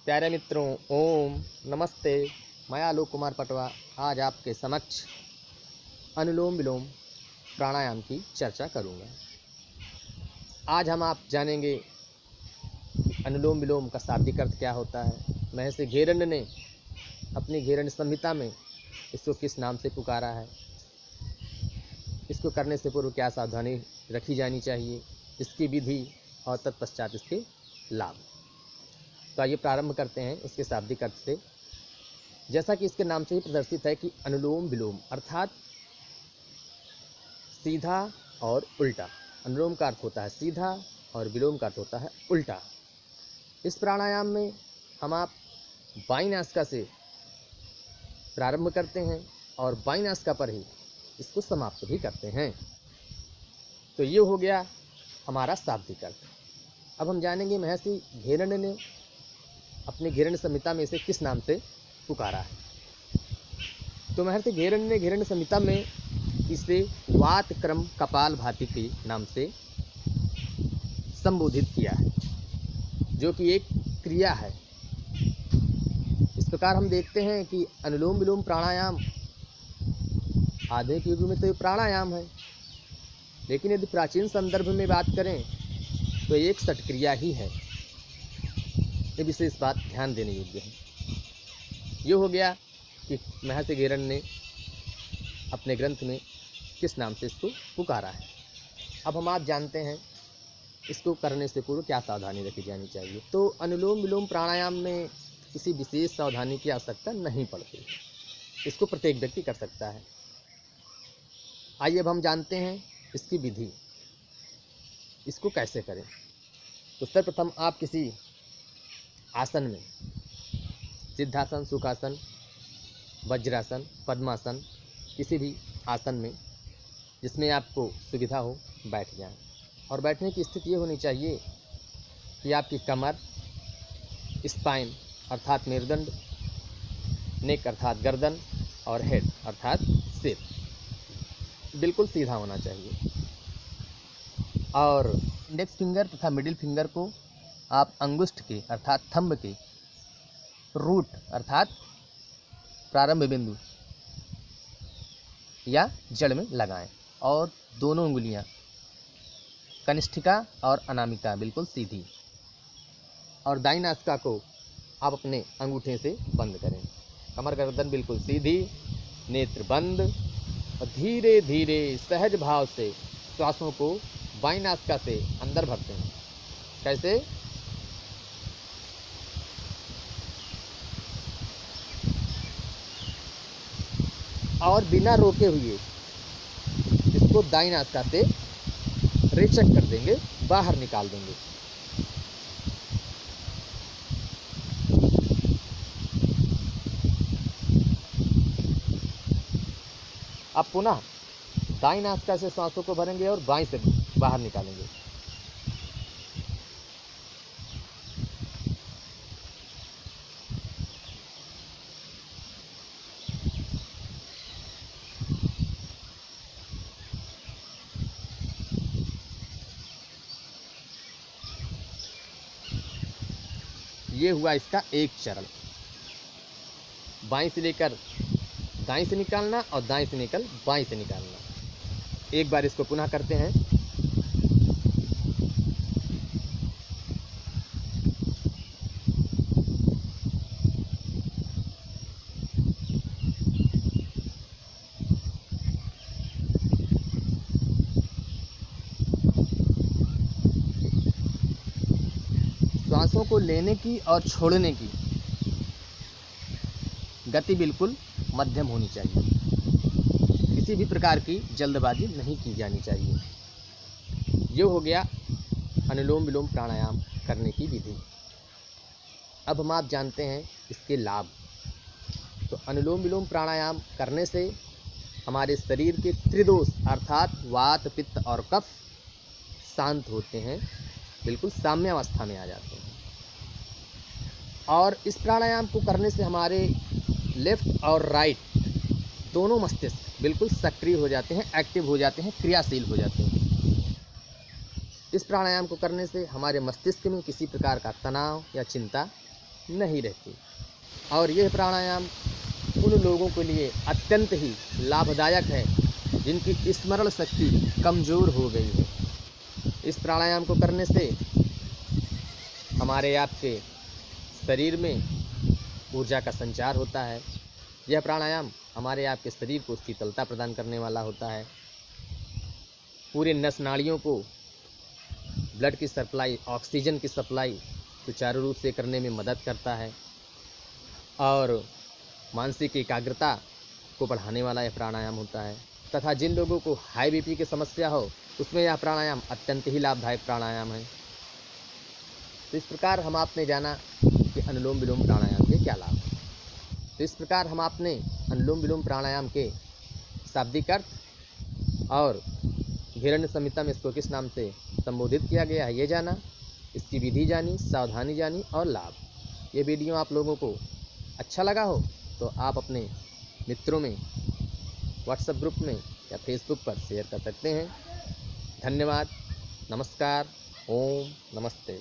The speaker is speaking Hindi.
प्यारे मित्रों, ओम नमस्ते। मैं आलोक कुमार पटवा आज आपके समक्ष अनुलोम विलोम प्राणायाम की चर्चा करूंगा। आज हम आप जानेंगे अनुलोम विलोम का शाब्दिक अर्थ क्या होता है। महर्षि घेरण्य ने अपनी घेरण्य संहिता में इसको किस नाम से पुकारा है, इसको करने से पूर्व क्या सावधानी रखी जानी चाहिए, इसकी विधि और तत्पश्चात इसके लाभ। तो आइए प्रारंभ करते हैं इसके शाब्दिक अर्थ से। जैसा कि इसके नाम से ही प्रदर्शित है कि अनुलोम विलोम अर्थात सीधा और उल्टा। अनुलोम का अर्थ होता है सीधा और विलोम का अर्थ होता है उल्टा। इस प्राणायाम में हम आप बाईं नासिका से प्रारंभ करते हैं और बाईं नासिका पर ही इसको समाप्त भी करते हैं। तो ये हो गया हमारा शाब्दिक अर्थ। अब हम जानेंगे महर्षि घेरण्य ने अपने घेरण्य संहिता में इसे किस नाम से पुकारा है। तो महर्षि घेरण्य ने घेरण्य संहिता में इसे वात क्रम कपाल भाति के नाम से संबोधित किया है, जो कि एक क्रिया है। इस प्रकार हम देखते हैं कि अनुलोम विलोम प्राणायाम आधुनिक युग में तो ये प्राणायाम है, लेकिन यदि प्राचीन संदर्भ में बात करें तो एक सटक्रिया ही है। ये विशेष बात ध्यान देने योग्य है। ये हो गया कि महर्षि घेरण्य ने अपने ग्रंथ में किस नाम से इसको पुकारा है। अब हम आप जानते हैं इसको करने से पूर्व क्या सावधानी रखी जानी चाहिए। तो अनुलोम विलोम प्राणायाम में किसी विशेष सावधानी की आवश्यकता नहीं पड़ती, इसको प्रत्येक व्यक्ति कर सकता है। आइए अब हम जानते हैं इसकी विधि, इसको कैसे करें। तो सर्वप्रथम आप किसी आसन में, सिद्धासन, सुखासन, वज्रासन, पद्मासन, किसी भी आसन में जिसमें आपको सुविधा हो बैठ जाएं। और बैठने की स्थिति ये होनी चाहिए कि आपकी कमर, स्पाइन अर्थात मेरुदंड, नेक अर्थात गर्दन और हेड अर्थात सिर बिल्कुल सीधा होना चाहिए। और इंडेक्स फिंगर तथा मिडिल फिंगर को आप अंगुष्ठ के अर्थात थंब के रूट अर्थात प्रारंभ बिंदु या जड़ में लगाएं और दोनों उंगलियां कनिष्ठिका और अनामिका बिल्कुल सीधी, और दाईं नासिका को आप अपने अंगूठे से बंद करें। कमर गर्दन बिल्कुल सीधी, नेत्र बंद, और धीरे धीरे सहज भाव से श्वासों को बाईं नासिका से अंदर भरते हैं। कैसे? और बिना रोके हुए इसको दाईं नासिका से रेचक कर देंगे, बाहर निकाल देंगे। अब पुनः दाईं नासिका से सांसों को भरेंगे और बाईं से बाहर निकालेंगे। ये हुआ इसका एक चरण। बाईं से लेकर दाईं से निकालना और दाईं से निकल बाईं से निकालना। एक बार इसको पुनः करते हैं। श्वासों को लेने की और छोड़ने की गति बिल्कुल मध्यम होनी चाहिए, किसी भी प्रकार की जल्दबाजी नहीं की जानी चाहिए। ये हो गया अनुलोम विलोम प्राणायाम करने की विधि। अब हम आप जानते हैं इसके लाभ। तो अनुलोम विलोम प्राणायाम करने से हमारे शरीर के त्रिदोष अर्थात वात, पित्त और कफ शांत होते हैं, बिल्कुल साम्यावस्था में आ जाते हैं। और इस प्राणायाम को करने से हमारे लेफ्ट और राइट दोनों मस्तिष्क बिल्कुल सक्रिय हो जाते हैं, एक्टिव हो जाते हैं, क्रियाशील हो जाते हैं। इस प्राणायाम को करने से हमारे मस्तिष्क में किसी प्रकार का तनाव या चिंता नहीं रहती। और यह प्राणायाम उन लोगों के लिए अत्यंत ही लाभदायक है जिनकी स्मरण शक्ति कमज़ोर हो गई है। इस प्राणायाम को करने से हमारे आपके शरीर में ऊर्जा का संचार होता है। यह प्राणायाम हमारे आपके शरीर को शीतलता प्रदान करने वाला होता है। पूरे नस नाड़ियों को ब्लड की सप्लाई, ऑक्सीजन की सप्लाई सुचारू रूप से करने में मदद करता है और मानसिक एकाग्रता को बढ़ाने वाला यह प्राणायाम होता है। तथा जिन लोगों को हाई बीपी की समस्या हो उसमें यह प्राणायाम अत्यंत ही लाभदायक प्राणायाम है। तो इस प्रकार हम आपने जाना कि अनुलोम विलोम प्राणायाम के क्या लाभ हैं। तो इस प्रकार हम आपने अनुलोम विलोम प्राणायाम के शाब्दिक अर्थ और हिरण्य संहिता में इसको किस नाम से संबोधित किया गया है ये जाना, इसकी विधि जानी, सावधानी जानी और लाभ। ये वीडियो आप लोगों को अच्छा लगा हो तो आप अपने मित्रों में, व्हाट्सएप ग्रुप में या फेसबुक पर शेयर कर सकते हैं। धन्यवाद। नमस्कार। ओम नमस्ते।